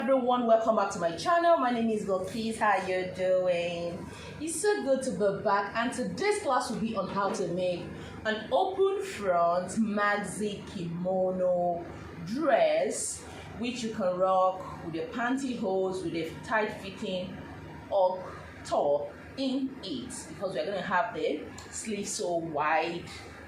Everyone, welcome back to my channel. My name is Bilikis. How you doing? It's so good to be back, and today's class will be on how to make an open front maxi kimono dress, which you can rock with your pantyhose with a tight fitting or top in it, because we're going to have the sleeve so wide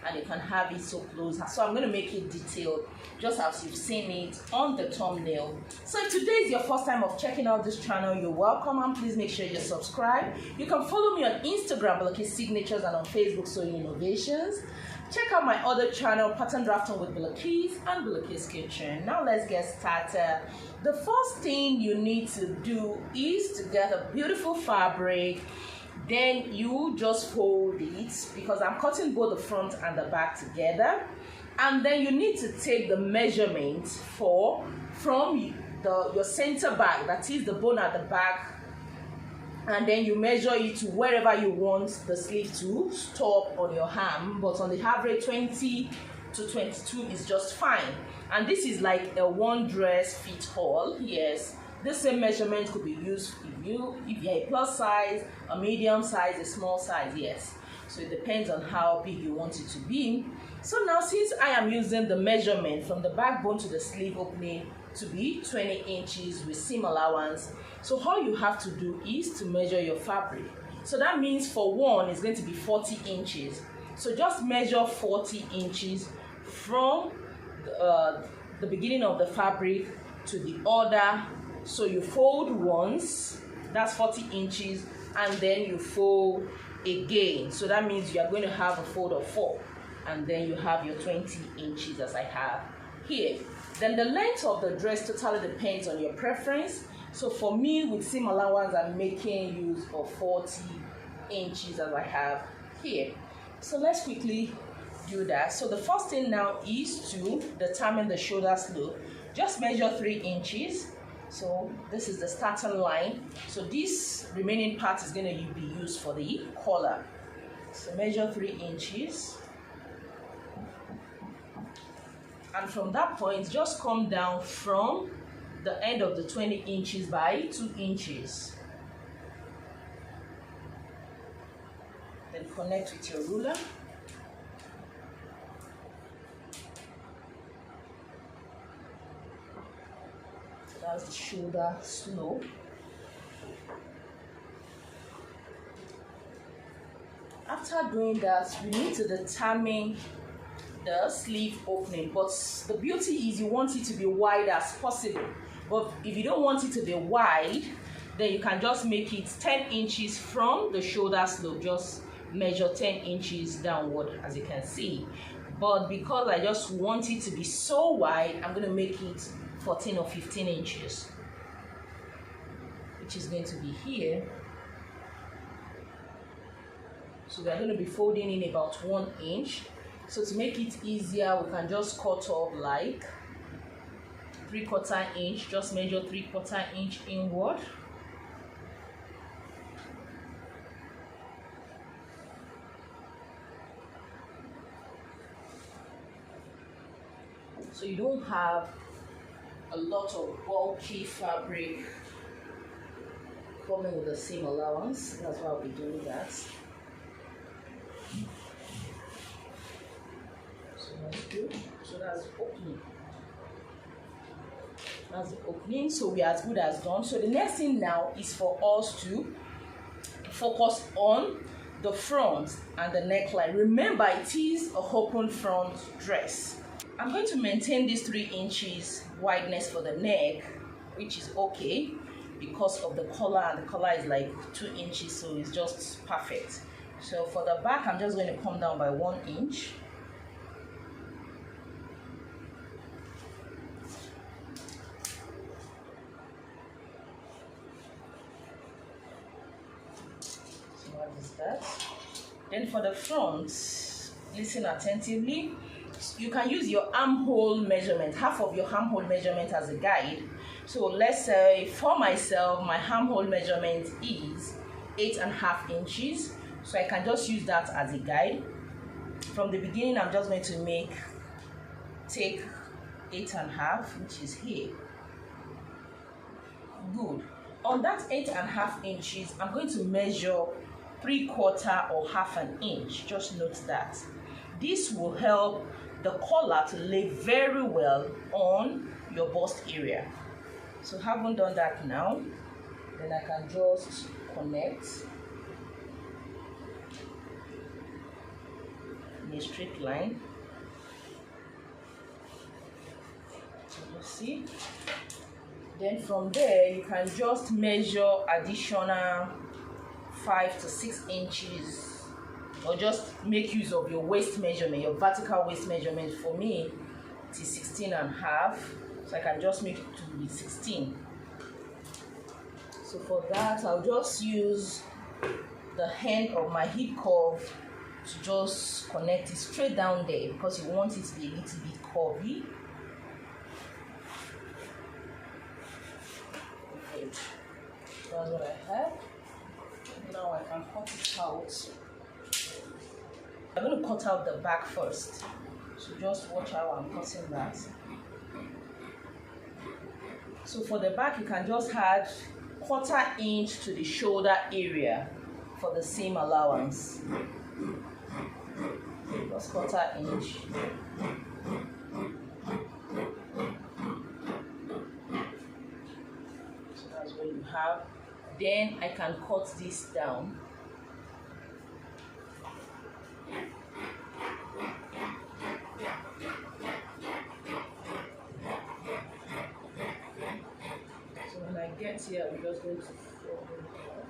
and you can have it so close. So I'm going to make it detailed just as you've seen it on the thumbnail. So if today is your first time of checking out this channel, you're welcome, and please make sure you subscribe. You can follow me on Instagram, Bilikis Signatures, and on Facebook, Sewing Innovations. Check out my other channel, Pattern Drafting with Bilikis and Bilikis Kitchen. Now let's get started. The first thing you need to do is to get a beautiful fabric. Then you just fold it, because I'm cutting both the front and the back together. And then you need to take the measurement from your center back, that is the bone at the back, and then you measure it to wherever you want the sleeve to stop on your arm. But on the average, 20 to 22 is just fine. And this is like a one dress fit all. Yes, the same measurement could be used if you're a plus size, a medium size, a small size. Yes, so it depends on how big you want it to be. So now, since I am using the measurement from the backbone to the sleeve opening to be 20 inches with seam allowance, so all you have to do is to measure your fabric. So that means for one, it's going to be 40 inches. So just measure 40 inches from the beginning of the fabric to the other. So you fold once, that's 40 inches, and then you fold again. So that means you are going to have a fold of 4, and then you have your 20 inches as I have here. Then the length of the dress totally depends on your preference. So for me, with seam allowance, I'm making use of 40 inches as I have here. So let's quickly do that. So the first thing now is to determine the shoulder slope. Just measure 3 inches. So this is the starting line. So this remaining part is going to be used for the collar. So measure 3 inches. And from that point, just come down from the end of the 20 inches by 2 inches. Then connect with your ruler. That's the shoulder slope. After doing that, we need to determine the sleeve opening. But the beauty is you want it to be wide as possible. But if you don't want it to be wide, then you can just make it 10 inches from the shoulder slope. Just measure 10 inches downward, as you can see. But because I just want it to be so wide, I'm going to make it 14 or 15 inches, which is going to be here. So we're going to be folding in about 1 inch. So to make it easier, we can just cut off like 3/4 inch. Just measure 3/4 inch inward. So you don't have a lot of bulky fabric coming with the seam allowance. That's why I'll be doing that. So that's good. So that's opening. That's the opening. So we are as good as done. So the next thing now is for us to focus on the front and the neckline. Remember, it is a open front dress. I'm going to maintain this 3 inches wideness for the neck, which is okay because of the collar, and the collar is like 2 inches, so it's just perfect. So for the back, I'm just going to come down by 1 inch. So what is that? Then for the front, listen attentively. You can use your armhole measurement, half of your armhole measurement as a guide. So let's say for myself, my armhole measurement is 8.5 inches. So I can just use that as a guide. From the beginning, I'm just going to take 8.5, which is here. on that 8.5 inches, I'm going to measure 3/4 or half an inch. Just note that. This will help the collar to lay very well on your bust area. So having done that now, then I can just connect in a straight line. So you see. Then from there, you can just measure additional 5 to 6 inches, or just make use of your waist measurement, your vertical waist measurement. For me, it is 16.5, so I can just make it to be 16. So for that, I'll just use the end of my hip curve to just connect it straight down there, because you want it to be a little bit curvy. That's what I have. Now I can cut it out. I'm going to cut out the back first. So just watch how I'm cutting that. So for the back, you can just add 1/4 inch to the shoulder area for the seam allowance. Just 1/4 inch. So that's what you have. Then I can cut this down. So when I get here, I'm just going to fold it down.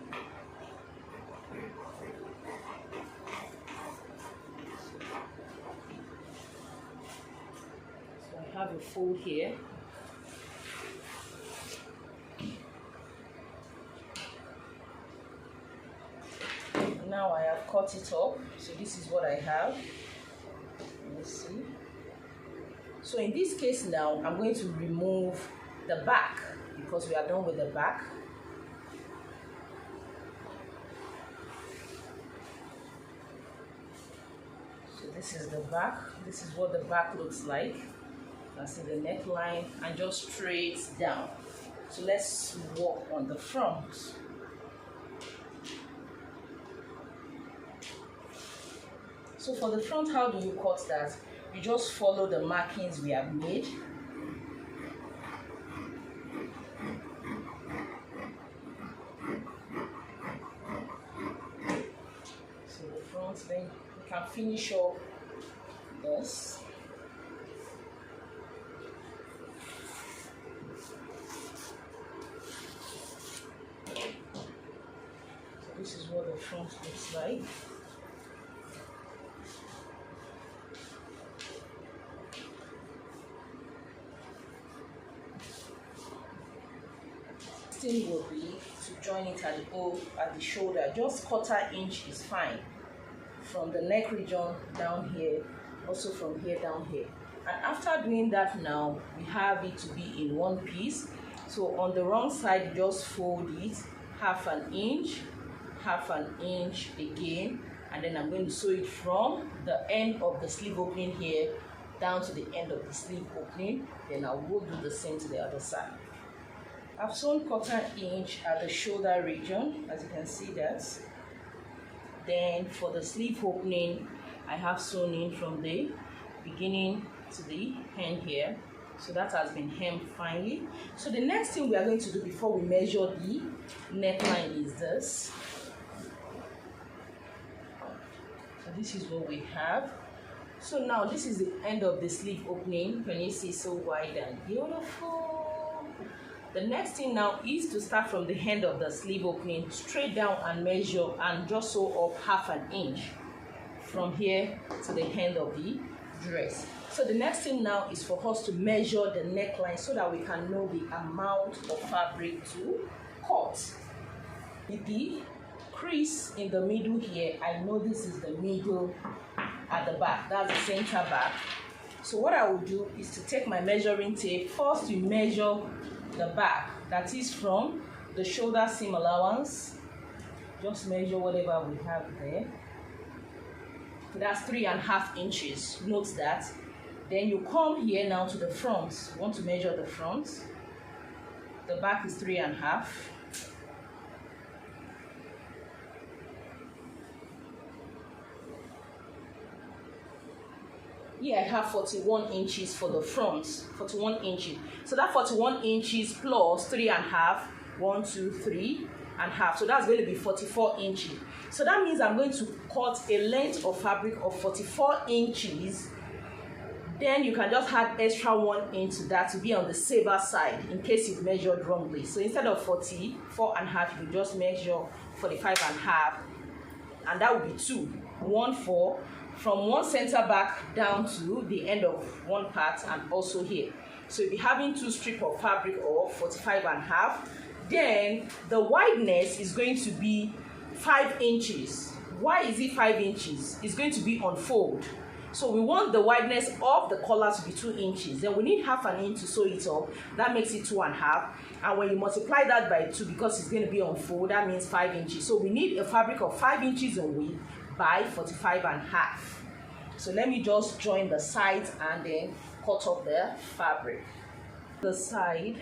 So I have a fold here. Now I have cut it up, so this is what I have. Let's see. So in this case now, I'm going to remove the back, because we are done with the back. So this is the back. This is what the back looks like. That's the neckline, and just straight down. So let's work on the front. So for the front, how do you cut that? You just follow the markings we have made. So the front, then you can finish up this. So this is what the front looks like. Will be to join it at the shoulder. Just 1/4 inch is fine, from the neck region down here, also from here down here. And after doing that, now we have it to be in one piece. So on the wrong side, you just fold it 1/2 inch, 1/2 inch again, and then I'm going to sew it from the end of the sleeve opening here down to the end of the sleeve opening. Then I will do the same to the other side. I've sewn 1/4 inch at the shoulder region, as you can see that. Then for the sleeve opening, I have sewn in from the beginning to the end here. So that has been hemmed finely. So the next thing we are going to do before we measure the neckline is this. So this is what we have. So now this is the end of the sleeve opening. Can you see, so wide and beautiful? The next thing now is to start from the end of the sleeve opening straight down and measure and just sew up 1/2 inch from here to the end of the dress. So the next thing now is for us to measure the neckline so that we can know the amount of fabric to cut. With the crease in the middle here, I know this is the middle at the back. That's the center back. So what I will do is to take my measuring tape. First, we measure the back, that is from the shoulder seam allowance. Just measure whatever we have there. That's 3.5 inches. Note that. Then you come here now to the front. You want to measure the front. The back is 3.5. here I have 41 inches for the front, 41 inches. So that 41 inches plus 3.5, 1, 2, 3.5. So that's going to be 44 inches. So that means I'm going to cut a length of fabric of 44 inches. Then you can just add extra 1 inch to that to be on the safer side in case you've measured wrongly. So instead of 44.5, you just measure 45.5, and that would be 2, 1, 4, from one center back down to the end of one part and also here. So you'll be having 2 strips of fabric of 45.5. Then the wideness is going to be 5 inches. Why is it 5 inches? It's going to be on fold. So we want the wideness of the collar to be 2 inches. Then we need half an inch to sew it up. That makes it 2.5. And when you multiply that by 2, because it's going to be on fold, that means 5 inches. So we need a fabric of 5 inches in width by 45.5. So let me just join the sides and then cut up the fabric. The side,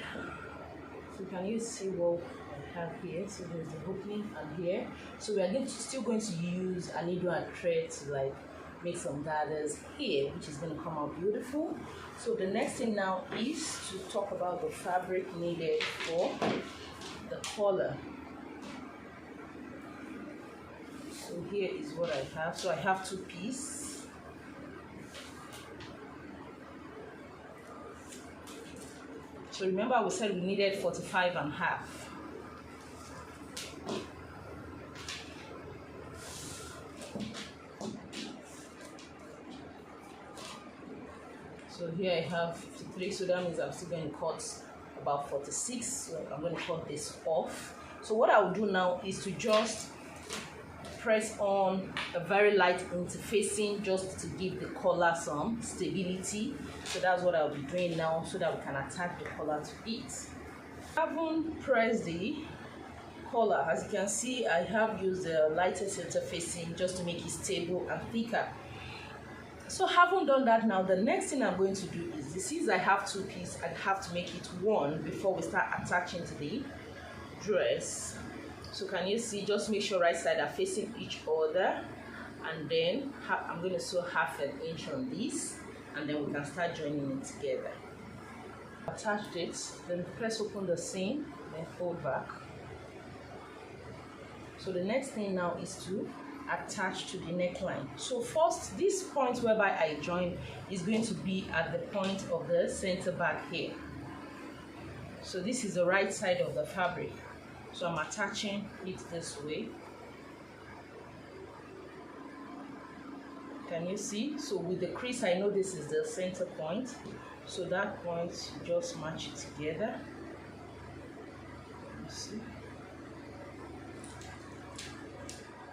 so can you see what I have here? So there's the opening and here. So we are still going to use a needle and thread to like make some gathers here, which is going to come out beautiful. So the next thing now is to talk about the fabric needed for the collar. So here is what I have. So I have 2 pieces. So remember we said we needed 45.5. So here I have 53, so that means I'm still going to cut about 46. So I'm going to cut this off. So what I will do now is to just press on a very light interfacing just to give the collar some stability. So that's what I'll be doing now so that we can attach the collar to it. I haven't pressed the collar. As you can see, I have used the lightest interfacing just to make it stable and thicker. So having done that now, the next thing I'm going to do is this. Since I have 2 pieces, I have to make it 1 before we start attaching to the dress. So can you see, just make sure right side are facing each other, and then I'm going to sew half an inch on this, and then we can start joining it together. Attach it, then press open the seam, then fold back. So the next thing now is to attach to the neckline. So first, this point whereby I join is going to be at the point of the center back here. So this is the right side of the fabric. So I'm attaching it this way. Can you see? So with the crease, I know this is the center point. So that point, just match it together. You see?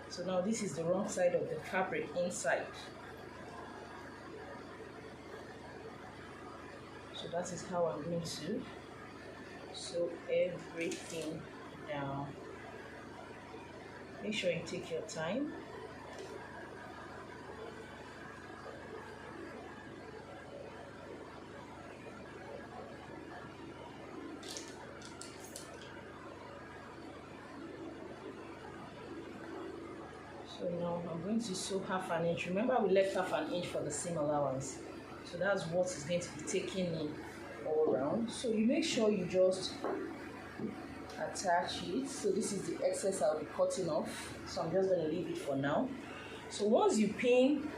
So now this is the wrong side of the fabric inside. So that is how I'm going to sew everything down. Make sure you take your time. So now I'm going to sew half an inch. Remember we left half an inch for the seam allowance. So that's what is going to be taken in all around. So you make sure you just attach it. So this is the excess I'll be cutting off. So I'm just going to leave it for now. So once you pin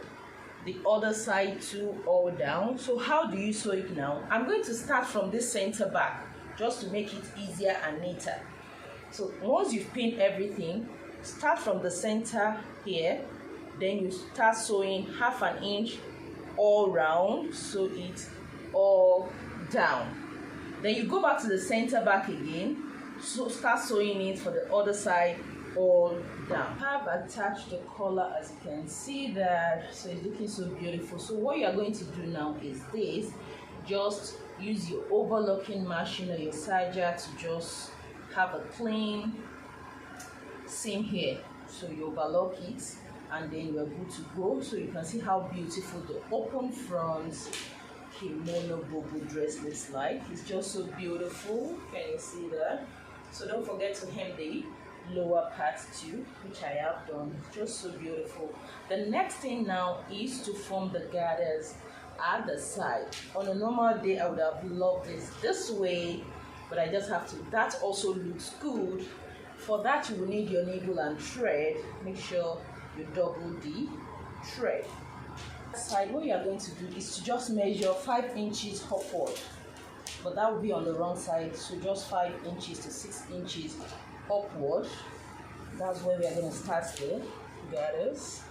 the other side too all down, so how do you sew it now? I'm going to start from this center back just to make it easier and neater. So once you've pinned everything, start from the center here, then you start sewing half an inch all round, sew it all down. Then you go back to the center back again, so start sewing it for the other side all down. I have attached the collar, as you can see that, so it's looking so beautiful. So what you are going to do now is this: just use your overlocking machine or your serger to just have a clean seam here. So you overlock it and then you're good to go. So you can see how beautiful the open front kimono bobo dress looks like. It's just so beautiful. Can you see that? So don't forget to hem the lower part too, which I have done. Just so beautiful. The next thing now is to form the gathers at the side. On a normal day, I would have loved this way, but I just have to. That also looks good. For that, you will need your needle and thread. Make sure you double the thread. Side, what you are going to do is to just measure 5 inches upward, but that will be on the wrong side, so just 5 inches to 6 inches upward. That's where we are going to start there. You got this.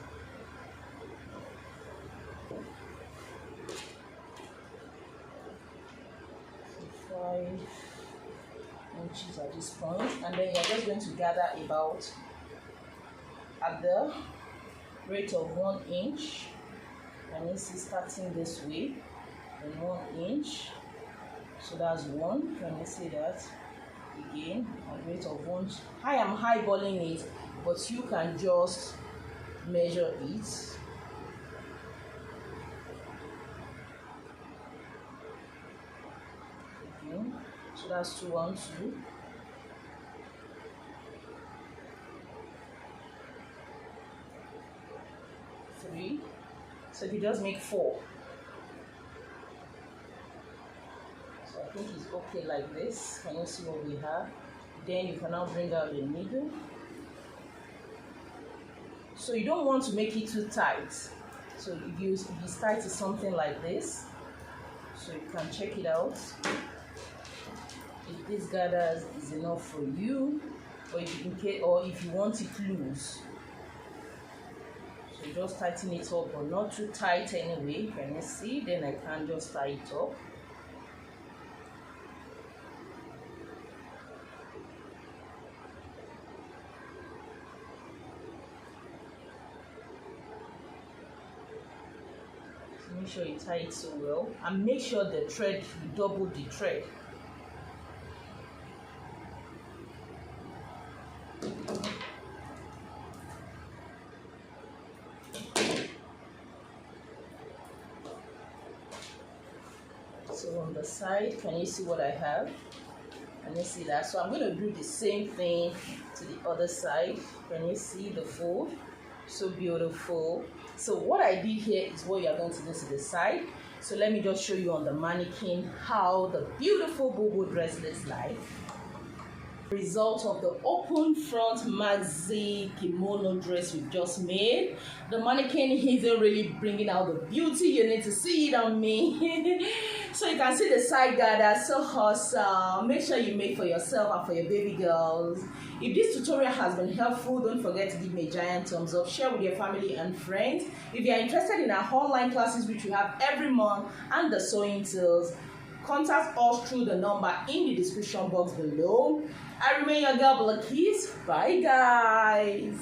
So 5 inches at this point, and then you're just going to gather about at the rate of 1 inch. And you see, starting this way, and 1 inch. So that's 1. Can you see that? Again, at rate of 1. I am highballing it, but you can just measure it. Again, so that's 2, 1, 2. Three. So if you just make 4. So I think it's okay like this. Can you see what we have? Then you can now bring out the needle. So you don't want to make it too tight. So if you start to something like this, so you can check it out. If this gathers is enough for you, or if you want it loose. So just tighten it up, but not too tight anyway. Can you see? Then I can just tie it up. So make sure you tie it so well, and make sure the thread, you double the thread. So on the side, can you see what I have? Can you see that? So I'm going to do the same thing to the other side. Can you see the fold? So beautiful. So what I did here is what you are going to do to the side. So let me just show you on the mannequin how the beautiful bobo dress looks like. Result of the open front maxi kimono dress we've just made. The mannequin isn't really bringing out the beauty. You need to see it on me. So you can see the side guard, so awesome. Make sure you make for yourself and for your baby girls. If this tutorial has been helpful, don't forget to give me a giant thumbs up. Share with your family and friends. If you are interested in our online classes, which we have every month, and the sewing tools, contact us through the number in the description box below. I remain your girl Bilikis. Bye guys.